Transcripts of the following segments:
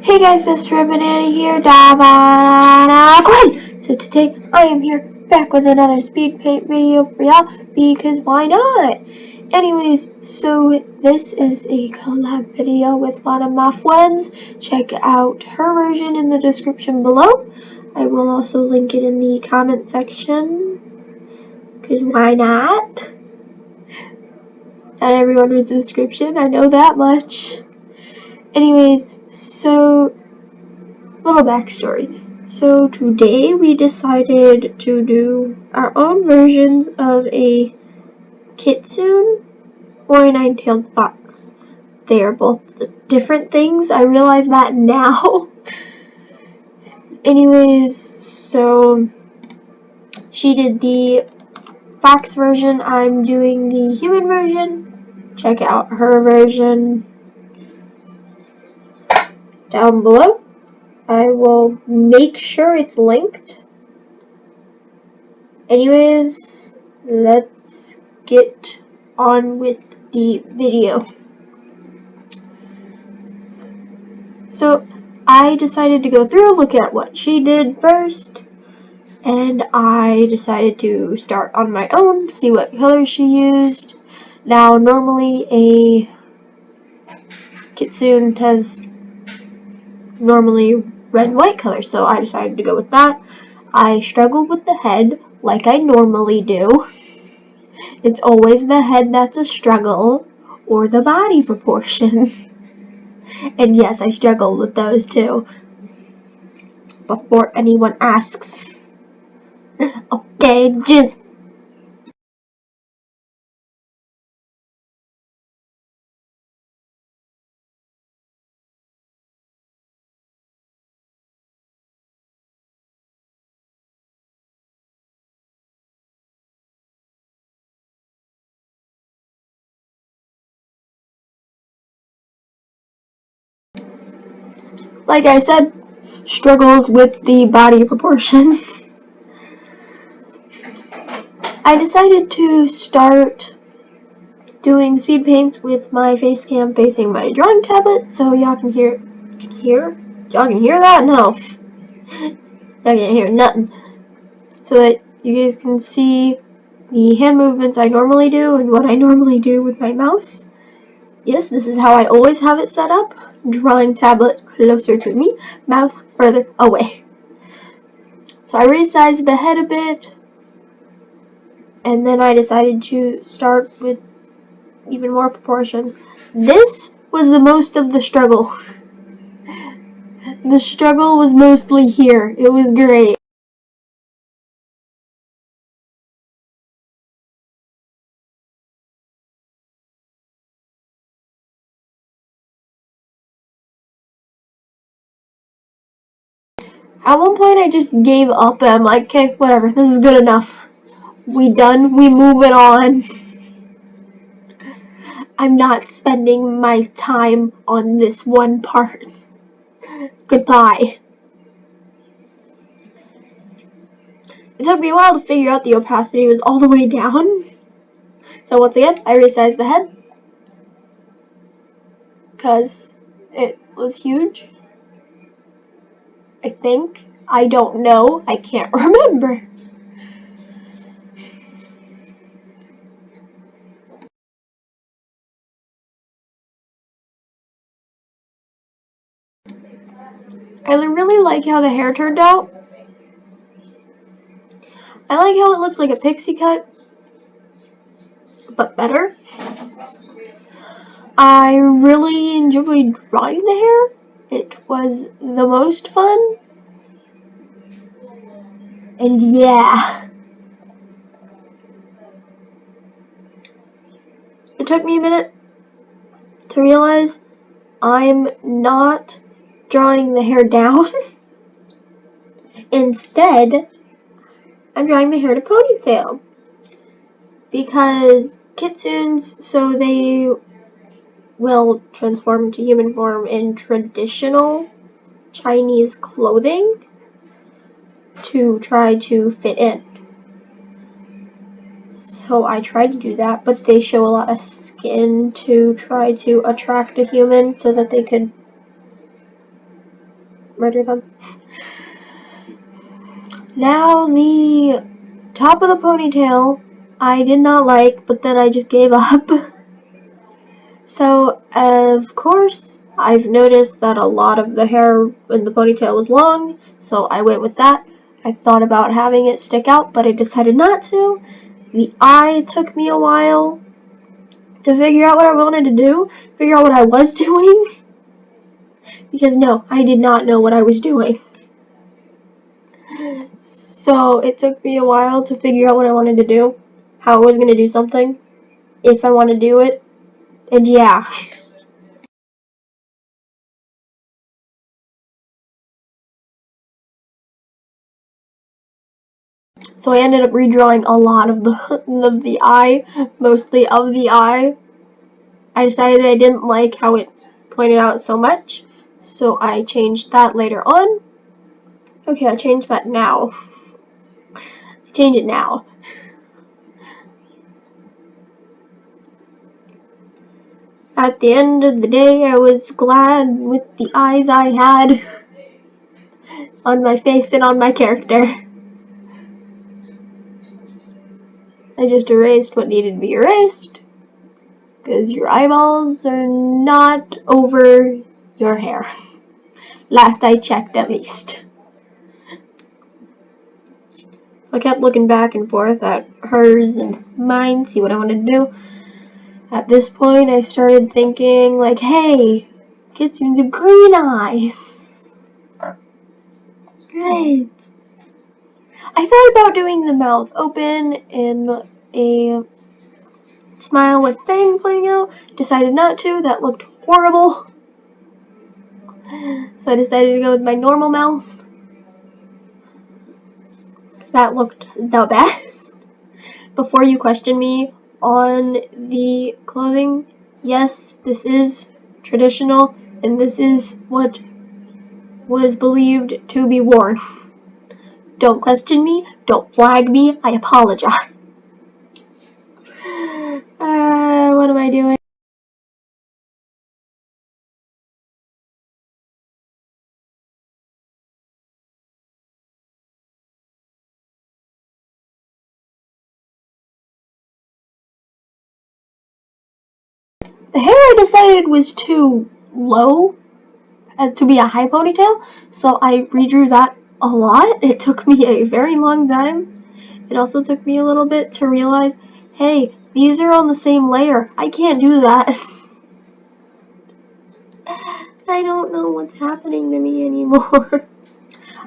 Hey guys, Mr. Banana here, da Gwen! So today I am here back with another speed paint video for y'all because why not? Anyways, so this is a collab video with one of my friends. Check out her version in the description below. I will also link it in the comment section because why not? Not everyone reads the description, I know that much. Anyways, so little backstory. So today we decided to do our own versions of a Kitsune or a nine-tailed fox. They are both different things. I realize that now. Anyways, so she did the fox version. I'm doing the human version. Check out her version down below. I will make sure it's linked. Anyways, let's get on with the video. So I decided to go through, look at what she did first, and I decided to start on my own, see what colors she used. Now normally a Kitsune has normally red and white colors, so I decided to go with that. I struggled with the head like I normally do. It's always the head that's a struggle, or the body proportion. And yes, I struggle with those too. Before anyone asks. Okay, Jim. Like I said, struggles with the body proportion. I decided to start doing speed paints with my face cam facing my drawing tablet, so y'all can hear? Y'all can hear that? No. Y'all can't hear nothing. So that you guys can see the hand movements I normally do and what I normally do with my mouse. Yes, this is how I always have it set up. Drawing tablet closer to me, mouse further away. So I resized the head a bit, and then I decided to start with even more proportions. This was the most of the struggle. The struggle was mostly here. It was great. At one point I just gave up and I'm like, okay, whatever, this is good enough. We done, we moving on. I'm not spending my time on this one part. Goodbye. It took me a while to figure out the opacity was all the way down. So once again, I resized the head because it was huge. I think. I don't know. I can't remember. I really like how the hair turned out. I like how it looks like a pixie cut, but better. I really enjoyed drawing the hair. It was the most fun. And yeah. It took me a minute to realize I'm not drawing the hair down. Instead, I'm drawing the hair to ponytail. Because kitsunes, so they will transform to human form in traditional Chinese clothing to try to fit in. So I tried to do that, but they show a lot of skin to try to attract a human so that they could murder them. Now the top of the ponytail I did not like, but then I just gave up. So, of course, I've noticed that a lot of the hair in the ponytail was long, so I went with that. I thought about having it stick out, but I decided not to. The eye took me a while to figure out what I wanted to do, figure out what I was doing. Because no, I did not know what I was doing. So it took me a while to figure out what I wanted to do, how I was going to do something, if I want to do it, and yeah. So I ended up redrawing a lot of the eye, mostly of the eye. I decided I didn't like how it pointed out so much, so I changed that later on. Okay, I changed that now. Change it now. At the end of the day, I was glad with the eyes I had on my face and on my character. I just erased what needed to be erased, because your eyeballs are not over your hair. Last I checked, at least. I kept looking back and forth at hers and mine, see what I wanted to do. At this point, I started thinking, like, hey, Kitsune's have green eyes. Great. I thought about doing the mouth open in a smile with fang pointing out. Decided not to. That looked horrible. So I decided to go with my normal mouth. That looked the best. Before you question me on the clothing, yes, this is traditional, and this is what was believed to be worn. Don't question me, don't flag me, I apologize. What am I doing? The hair I decided was too low to be a high ponytail, so I redrew that a lot. It took me a very long time. It also took me a little bit to realize, hey, these are on the same layer. I can't do that. I don't know what's happening to me anymore.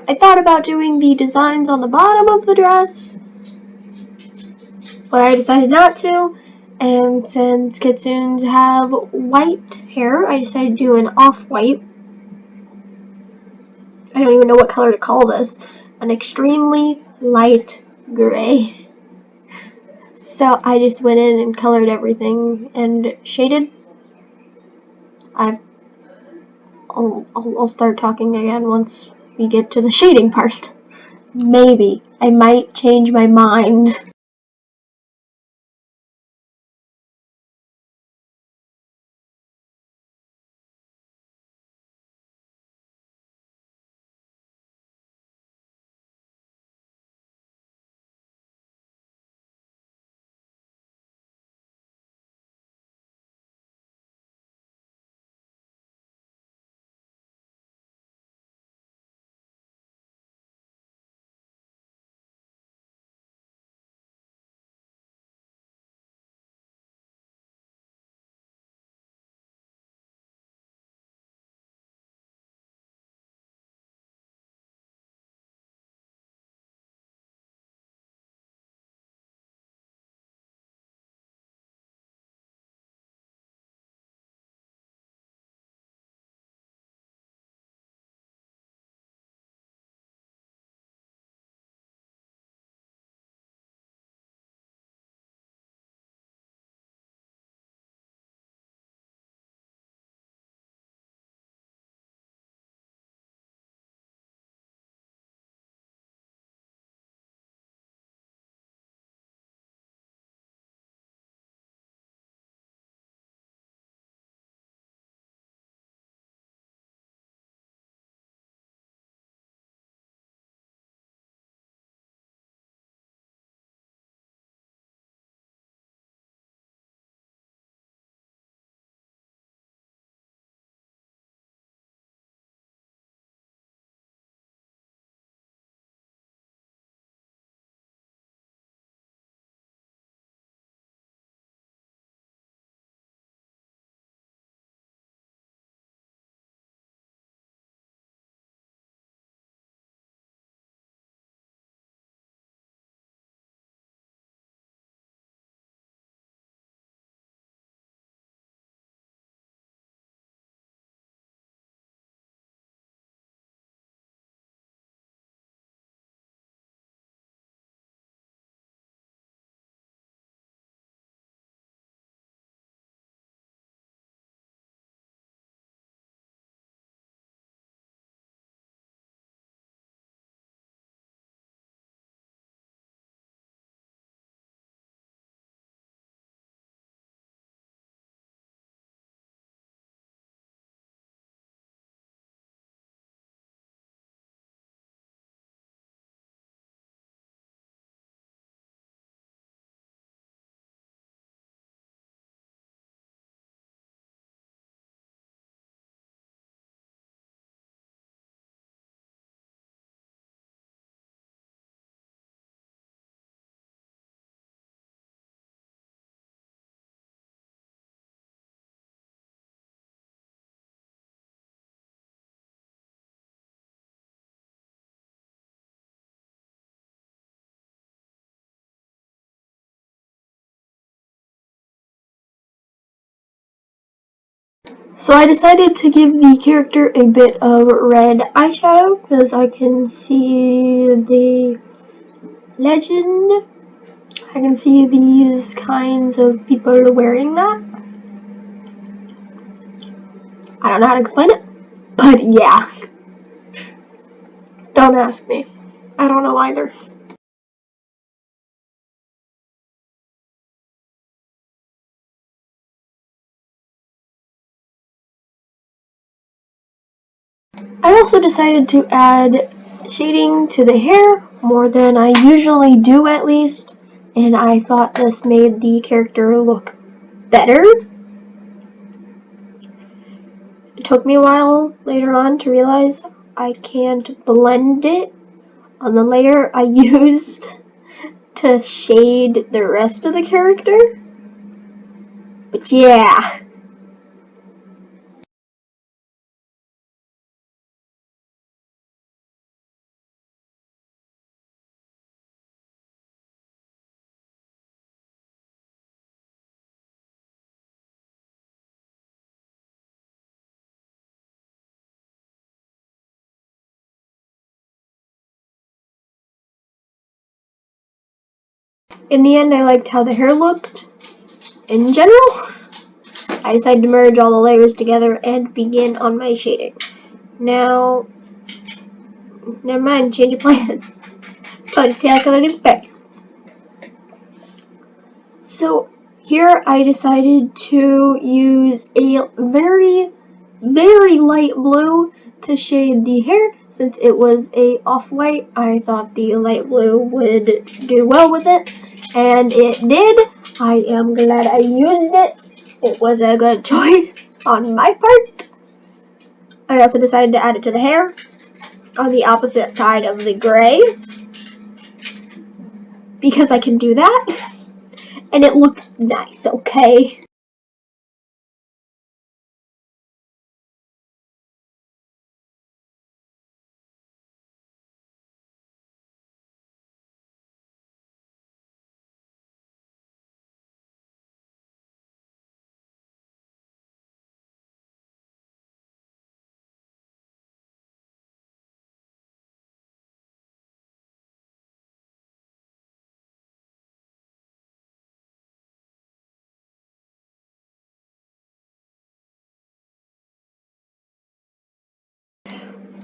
I thought about doing the designs on the bottom of the dress, but I decided not to. And since Kitsunes have white hair, I decided to do an off-white. I don't even know what color to call this. An extremely light gray. So I just went in and colored everything and shaded. I'll start talking again once we get to the shading part. Maybe. I might change my mind. So I decided to give the character a bit of red eyeshadow because I can see the legend. I can see these kinds of people wearing that. I don't know how to explain it, but yeah. Don't ask me. I don't know either. I also decided to add shading to the hair more than I usually do, at least, and I thought this made the character look better. It took me a while later on to realize I can't blend it on the layer I used to shade the rest of the character. But yeah. In the end, I liked how the hair looked in general. I decided to merge all the layers together and begin on my shading. Now, never mind, change of plan. Ponytail colored first. So here I decided to use a very, very light blue to shade the hair. Since it was a off-white, I thought the light blue would do well with it, and it did. I am glad I used it. It was a good choice on my part. I also decided to add it to the hair on the opposite side of the gray because I can do that, and it looked nice, okay?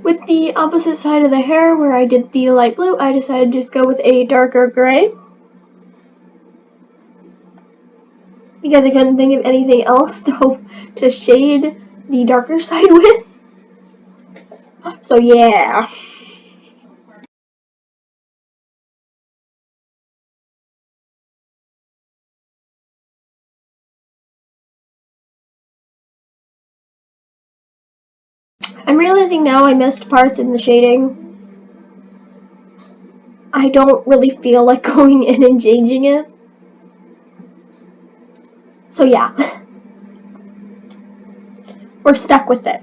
With the opposite side of the hair where I did the light blue, I decided to just go with a darker gray because I couldn't think of anything else to shade the darker side with. So yeah. I'm realizing now I missed parts in the shading. I don't really feel like going in and changing it. So yeah, we're stuck with it.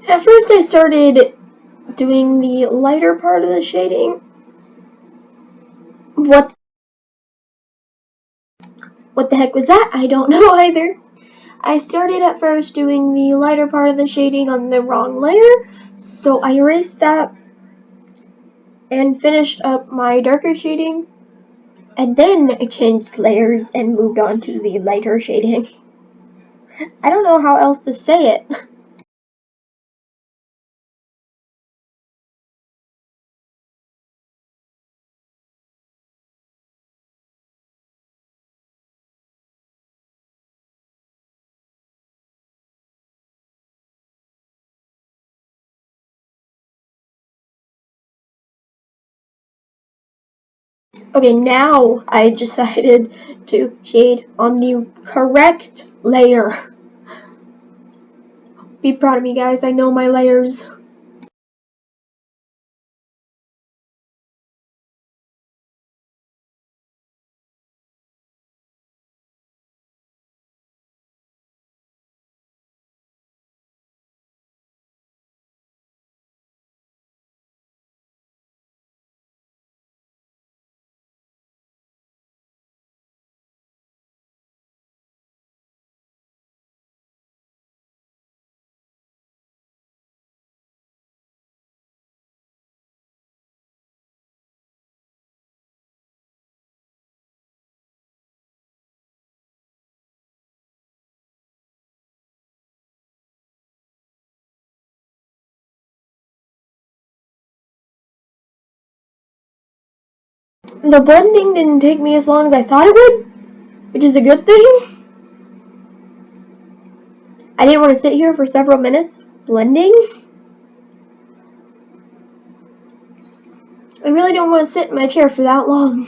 At first I started doing the lighter part of the shading. What the heck was that? I don't know either. I started at first doing the lighter part of the shading on the wrong layer, so I erased that and finished up my darker shading, and then I changed layers and moved on to the lighter shading. I don't know how else to say it. Okay, now I decided to shade on the correct layer. Be proud of me, guys. I know my layers. The blending didn't take me as long as I thought it would, which is a good thing. I didn't want to sit here for several minutes blending. I really don't want to sit in my chair for that long.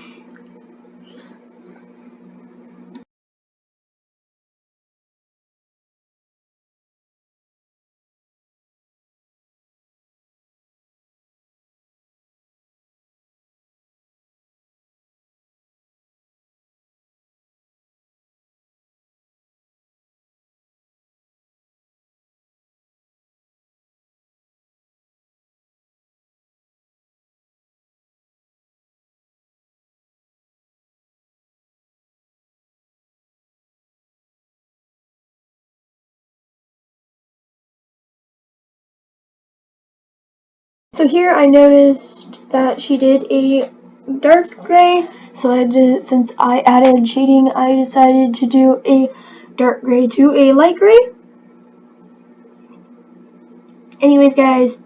So here I noticed that she did a dark gray, so since I added shading, I decided to do a dark gray to a light gray. Anyways, guys,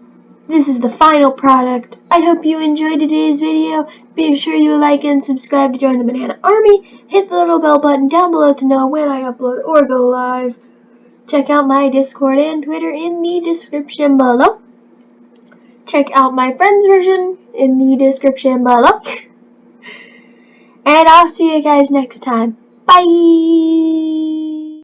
this is the final product. I hope you enjoyed today's video. Be sure you like and subscribe to join the Banana Army. Hit the little bell button down below to know when I upload or go live. Check out my Discord and Twitter in the description below. Check out my friend's version in the description below. And I'll see you guys next time. Bye!